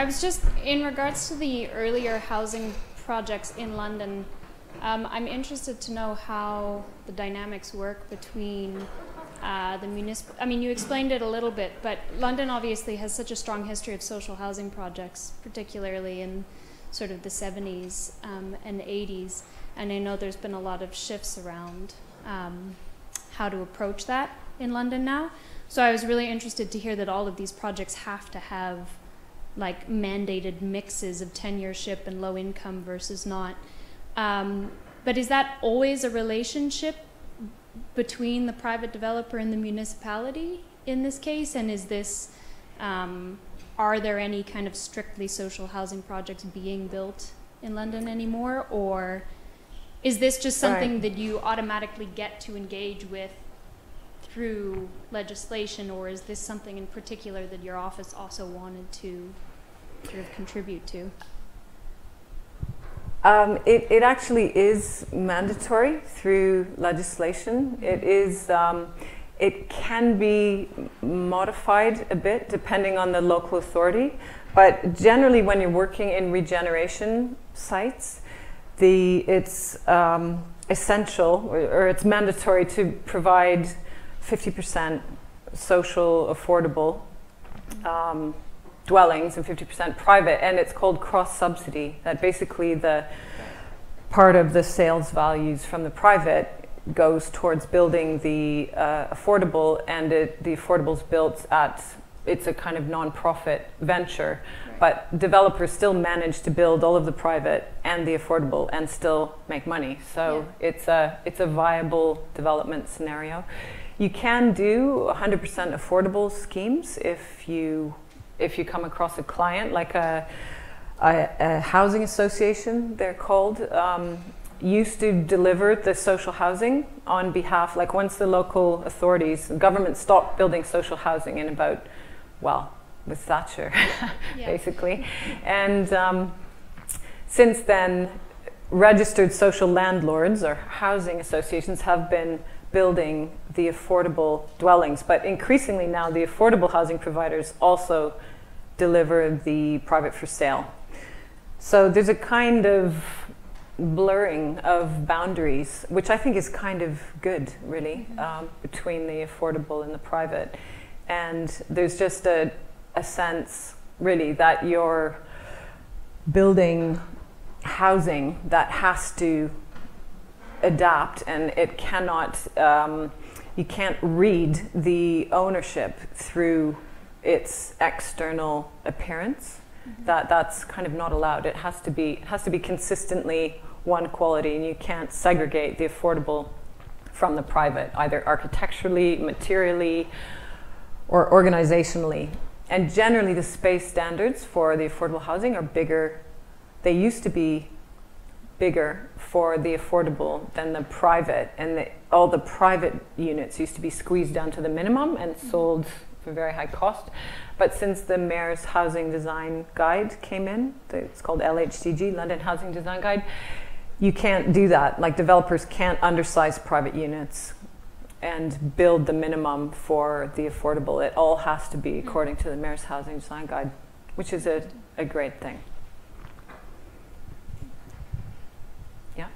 I was just, in regards to the earlier housing projects in London, I'm interested to know how the dynamics work between the municipal, I mean, you explained it a little bit, but London obviously has such a strong history of social housing projects, particularly in sort of the 70s and 80s, and I know there's been a lot of shifts around how to approach that in London now. So I was really interested to hear that all of these projects have to have like mandated mixes of tenureship and low income versus not. But is that always a relationship between the private developer and the municipality in this case? And is this, are there any kind of strictly social housing projects being built in London anymore? Or is this just something that you automatically get to engage with through legislation? Or is this something in particular that your office also wanted to sort of contribute to? It actually is mandatory through legislation. It is. It can be modified a bit depending on the local authority, but generally, when you're working in regeneration sites, it's essential or it's mandatory to provide 50% social affordable dwellings and 50% private, and it's called cross-subsidy, that basically the part of the sales values from the private goes towards building the affordable, and the affordable's built at, it's a kind of non-profit venture, but developers still manage to build all of the private and the affordable and still make money. So it's a viable development scenario. You can do 100% affordable schemes if you come across a client, like a housing association, they're called, used to deliver the social housing on behalf, like once the local authorities, government stopped building social housing in about, well, with Thatcher, basically. And since then, registered social landlords or housing associations have been building the affordable dwellings, but increasingly now the affordable housing providers also deliver the private for sale. So there's a kind of blurring of boundaries, which I think is kind of good, really, between the affordable and the private. And there's just a sense, really, that you're building housing that has to adapt, and it cannot, you can't read the ownership through its external appearance. That's kind of not allowed. It has to be consistently one quality, and you can't segregate the affordable from the private, either architecturally, materially, or organizationally. And generally, the space standards for the affordable housing are bigger. They used to be bigger for the affordable than the private, and all the private units used to be squeezed down to the minimum and sold for very high cost. But since the Mayor's Housing Design Guide came in, it's called LHDG, London Housing Design Guide, you can't do that. Like, developers can't undersize private units and build the minimum for the affordable. It all has to be according to the Mayor's Housing Design Guide, which is a great thing. Yeah?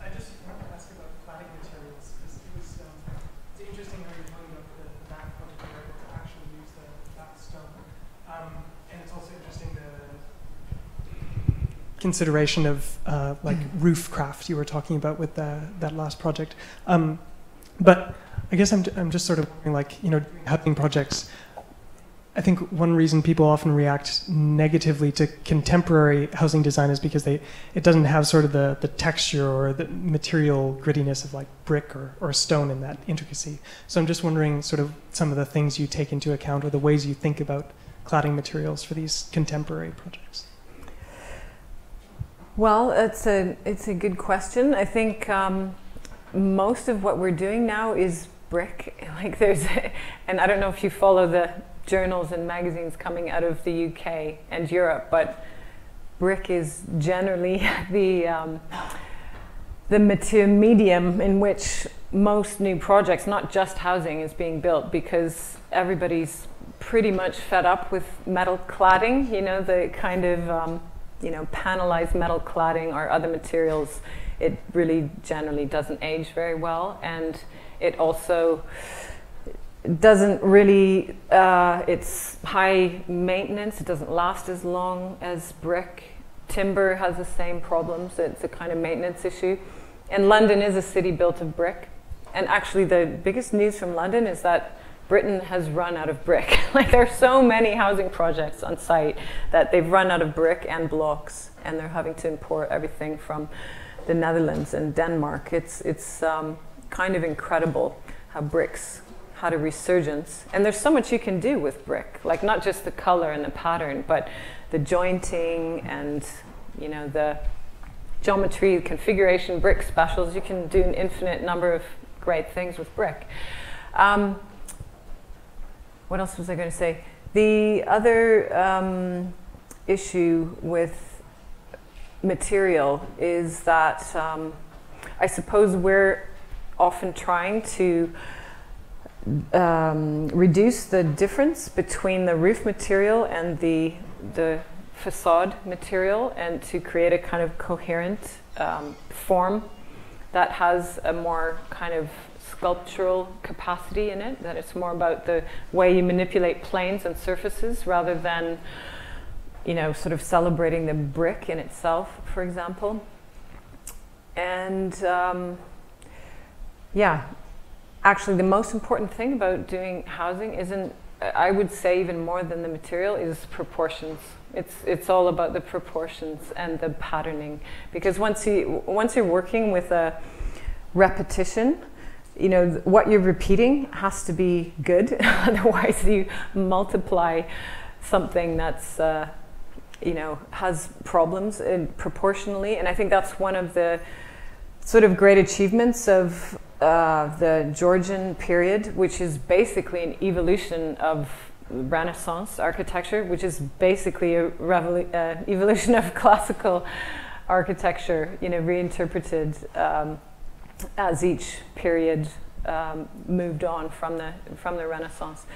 I just wanted to ask about cladding materials, because it's interesting how you're talking about the back project where you're able to actually use that stone. And it's also interesting the consideration of like roof craft you were talking about with that last project. But I guess I'm just sort of wondering, like, you know, housing projects, I think one reason people often react negatively to contemporary housing design is because it doesn't have sort of the texture or the material grittiness of like brick or stone in that intricacy. So I'm just wondering sort of some of the things you take into account or the ways you think about cladding materials for these contemporary projects. Well, it's a good question. I think most of what we're doing now is brick. Like, and I don't know if you follow the journals and magazines coming out of the UK and Europe, but brick is generally the the medium in which most new projects, not just housing, is being built, because everybody's pretty much fed up with metal cladding, you know, the kind of, you know, panelized metal cladding or other materials. It really generally doesn't age very well, and it also doesn't really, it's high maintenance, it doesn't last as long as brick. Timber has the same problems, it's a kind of maintenance issue. And London is a city built of brick. And actually the biggest news from London is that Britain has run out of brick. Like, there are so many housing projects on site that they've run out of brick and blocks, and they're having to import everything from the Netherlands and Denmark. It's kind of incredible how bricks had a resurgence. And there's so much you can do with brick, like not just the color and the pattern, but the jointing and, you know, the geometry, configuration, brick specials. You can do an infinite number of great things with brick. What else was I going to say? The other issue with material is that I suppose we're often trying to reduce the difference between the roof material and the facade material, and to create a kind of coherent form that has a more kind of sculptural capacity in it, that it's more about the way you manipulate planes and surfaces rather than, you know, sort of celebrating the brick in itself, for example. And yeah, actually the most important thing about doing housing isn't, I would say even more than the material, is proportions. It's all about the proportions and the patterning, because once you're working with a repetition, you know, what you're repeating has to be good. Otherwise you multiply something that's you know, has problems proportionally. And I think that's one of the sort of great achievements of the Georgian period, which is basically an evolution of Renaissance architecture, which is basically a evolution of classical architecture, you know, reinterpreted as each period moved on from the Renaissance.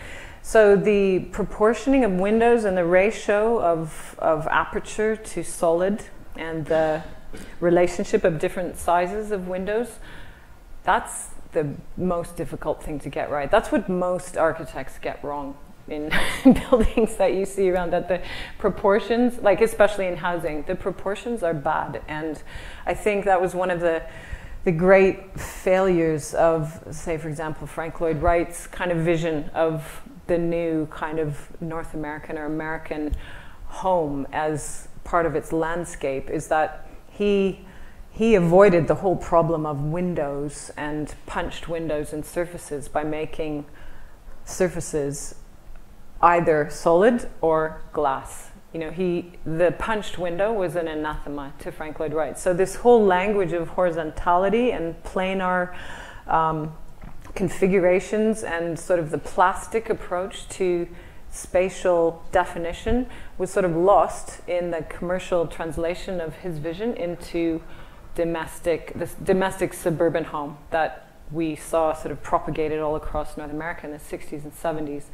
So the proportioning of windows and the ratio of aperture to solid, and the relationship of different sizes of windows, that's the most difficult thing to get right. That's what most architects get wrong in buildings that you see around, that the proportions, like especially in housing, the proportions are bad. And I think that was one of the great failures of, say, for example, Frank Lloyd Wright's kind of vision of the new kind of North American or American home as part of its landscape, is that he avoided the whole problem of windows and punched windows and surfaces by making surfaces either solid or glass. You know, the punched window was an anathema to Frank Lloyd Wright. So this whole language of horizontality and planar configurations and sort of the plastic approach to spatial definition was sort of lost in the commercial translation of his vision into this domestic suburban home that we saw sort of propagated all across North America in the 60s and 70s.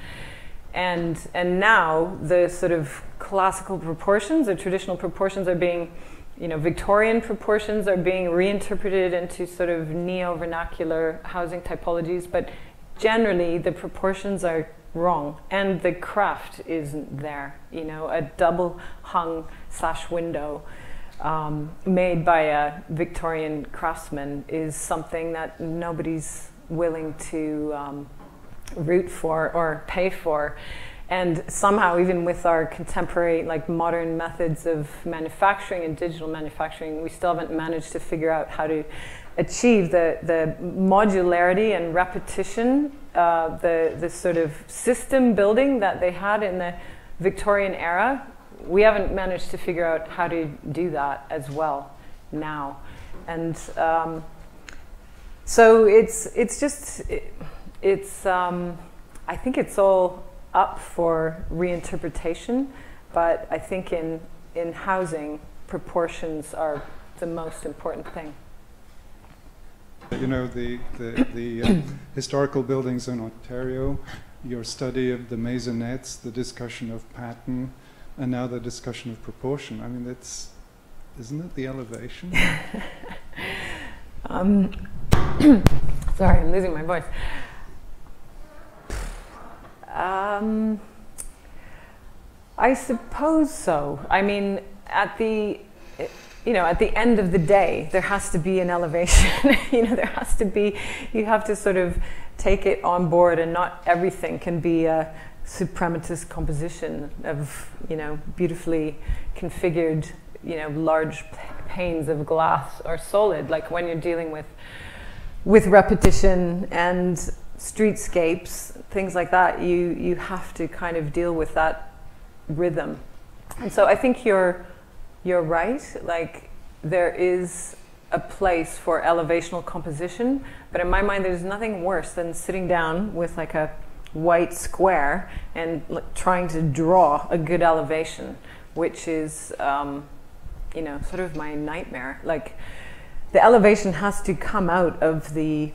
And now the sort of classical proportions or traditional proportions are being, you know, Victorian proportions are being reinterpreted into sort of neo-vernacular housing typologies, but generally the proportions are wrong and the craft isn't there. You know, a double hung sash window made by a Victorian craftsman is something that nobody's willing to root for or pay for. And somehow, even with our contemporary, like modern methods of manufacturing and digital manufacturing, we still haven't managed to figure out how to achieve the modularity and repetition, the sort of system building that they had in the Victorian era. We haven't managed to figure out how to do that as well now. And so I think it's all up for reinterpretation, but I think in housing, proportions are the most important thing. You know, the historical buildings in Ontario, your study of the maisonettes, the discussion of pattern, and now the discussion of proportion. I mean, isn't it the elevation? Sorry, I'm losing my voice. I suppose so. I mean, at the end of the day, there has to be an elevation. There has to be. You have to sort of take it on board, and not everything can be a suprematist composition of, beautifully configured, large panes of glass or solid. Like when you're dealing with repetition and streetscapes, things like that, you have to kind of deal with that rhythm. And so I think you're right. Like, there is a place for elevational composition, but in my mind there's nothing worse than sitting down with like a white square and trying to draw a good elevation, which is sort of my nightmare. Like, the elevation has to come out of the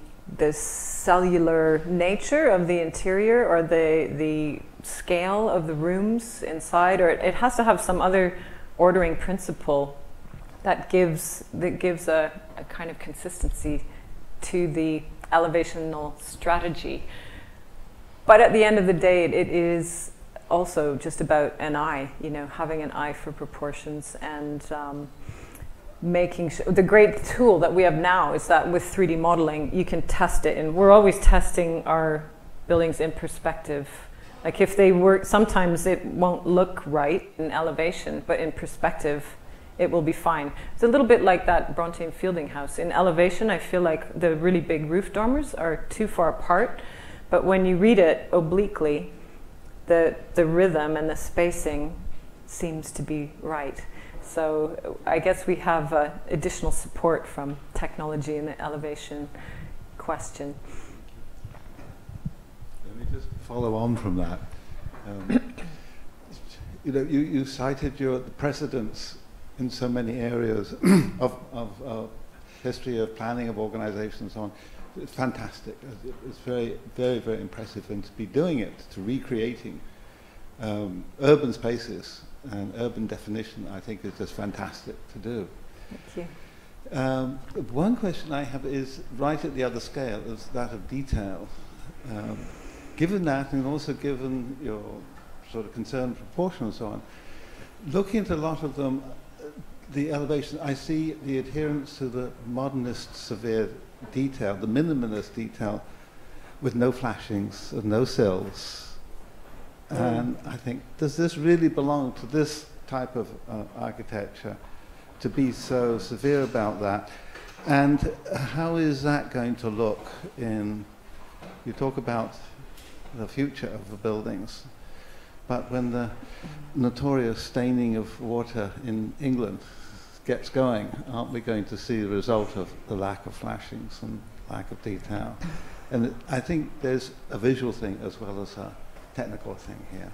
cellular nature of the interior, or the scale of the rooms inside, or it has to have some other ordering principle that gives a kind of consistency to the elevational strategy. But at the end of the day, it is also just about an eye, having an eye for proportions, and making sure. The great tool that we have now is that with 3D modeling, you can test it, and we're always testing our buildings in perspective. Like, if they work, sometimes it won't look right in elevation, but in perspective, it will be fine. It's a little bit like that Bronte and Fielding house. In elevation, I feel like the really big roof dormers are too far apart, but when you read it obliquely, the rhythm and the spacing seems to be right. So I guess we have additional support from technology in the elevation question. Let me just follow on from that. You cited the precedents in so many areas of history of planning of organization and so on. It's fantastic. It's very, very, very impressive. And to be doing it, to recreating urban spaces and urban definition, I think is just fantastic to do. Thank you. One question I have is, right at the other scale, is that of detail. Given that, and also given your sort of concern, proportion and so on, looking at a lot of them, the elevation, I see the adherence to the modernist severe detail, the minimalist detail, with no flashings and no sills. And I think, does this really belong to this type of architecture, to be so severe about that? And how is that going to look in, you talk about the future of the buildings, but when the notorious staining of water in England gets going, aren't we going to see the result of the lack of flashings and lack of detail? And I think there's a visual thing as well as a technical thing here.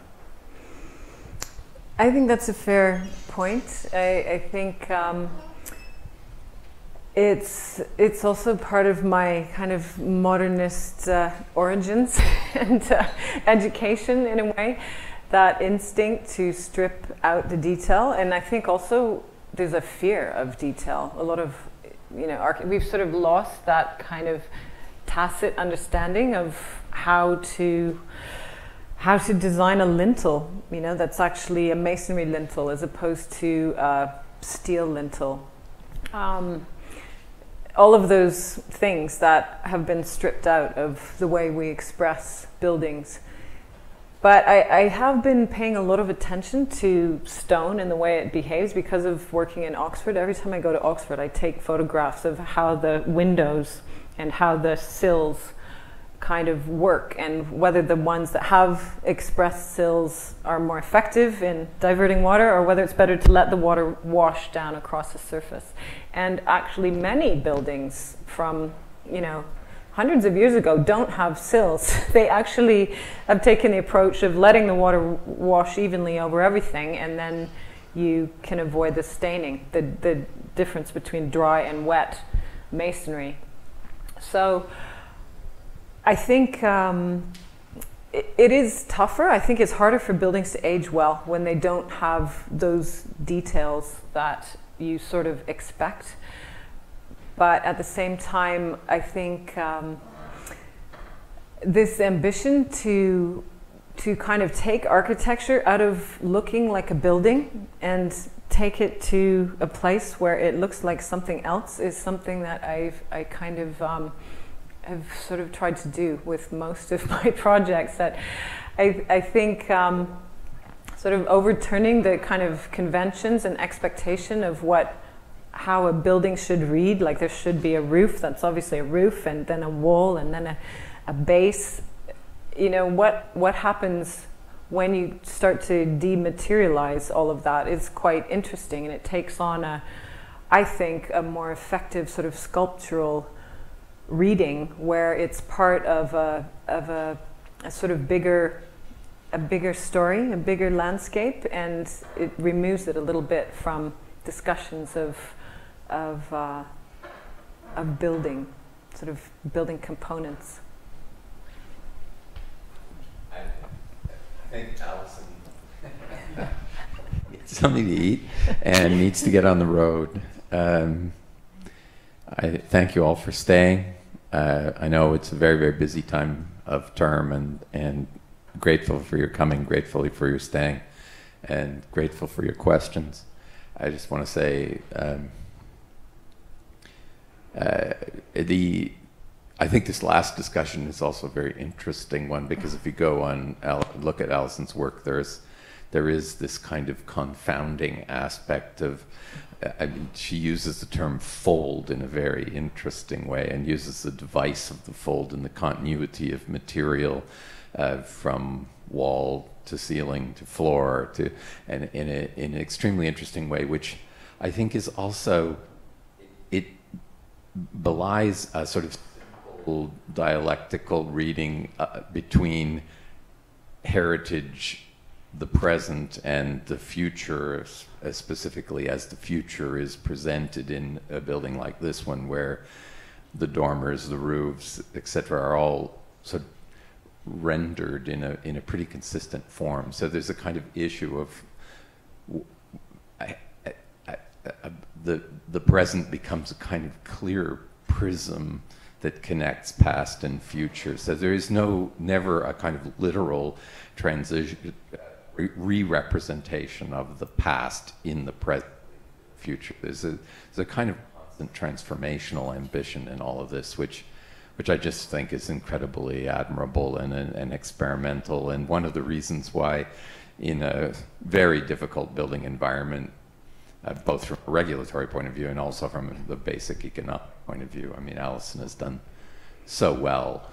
I think that's a fair point. I think it's also part of my kind of modernist origins and education, in a way, that instinct to strip out the detail. And I think also there's a fear of detail. A lot of, we've sort of lost that kind of tacit understanding of how to design a lintel, that's actually a masonry lintel as opposed to a steel lintel. All of those things that have been stripped out of the way we express buildings. But I have been paying a lot of attention to stone and the way it behaves because of working in Oxford. Every time I go to Oxford, I take photographs of how the windows and how the sills kind of work, and whether the ones that have expressed sills are more effective in diverting water, or whether it's better to let the water wash down across the surface. And actually many buildings from, hundreds of years ago don't have sills. They actually have taken the approach of letting the water wash evenly over everything, and then you can avoid the staining, the difference between dry and wet masonry. So I think it is tougher. I think it's harder for buildings to age well when they don't have those details that you sort of expect. But at the same time, I think this ambition to kind of take architecture out of looking like a building and take it to a place where it looks like something else is something that I kind of have sort of tried to do with most of my projects. That I think sort of overturning the kind of conventions and expectation of how a building should read. Like there should be a roof, that's obviously a roof, and then a wall, and then a base. You know, what happens when you start to dematerialize all of that is quite interesting, and it takes on I think, a more effective sort of sculptural reading where it's part of a sort of bigger story, a bigger landscape, and it removes it a little bit from discussions of building, sort of building components. I think Alison needs something to eat and needs to get on the road. I thank you all for staying. I know it's a very, very busy time of term, and grateful for your coming, grateful for your staying, and grateful for your questions. I just want to say I think this last discussion is also a very interesting one, because if you go on look at Alison's work, there is this kind of confounding aspect of, I mean, she uses the term fold in a very interesting way, and uses the device of the fold and the continuity of material from wall to ceiling to floor and in an extremely interesting way, which I think is also, it belies a sort of simple dialectical reading between heritage, the present, and the future, specifically as the future is presented in a building like this one, where the dormers, the roofs, etc., are all sort of rendered in a pretty consistent form. So there's a kind of issue of the present becomes a kind of clear prism that connects past and future. So there is never a kind of literal transition, re-representation of the past in the present future. There's a kind of constant transformational ambition in all of this, which I just think is incredibly admirable and experimental, and one of the reasons why, in a very difficult building environment, both from a regulatory point of view and also from the basic economic point of view, I mean, Alison has done so well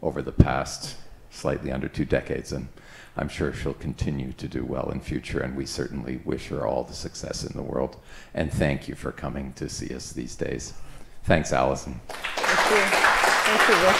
over the past slightly under 2 decades, and I'm sure she'll continue to do well in future, and we certainly wish her all the success in the world. And thank you for coming to see us these days. Thanks, Alison. Thank you. Thank you, Rick.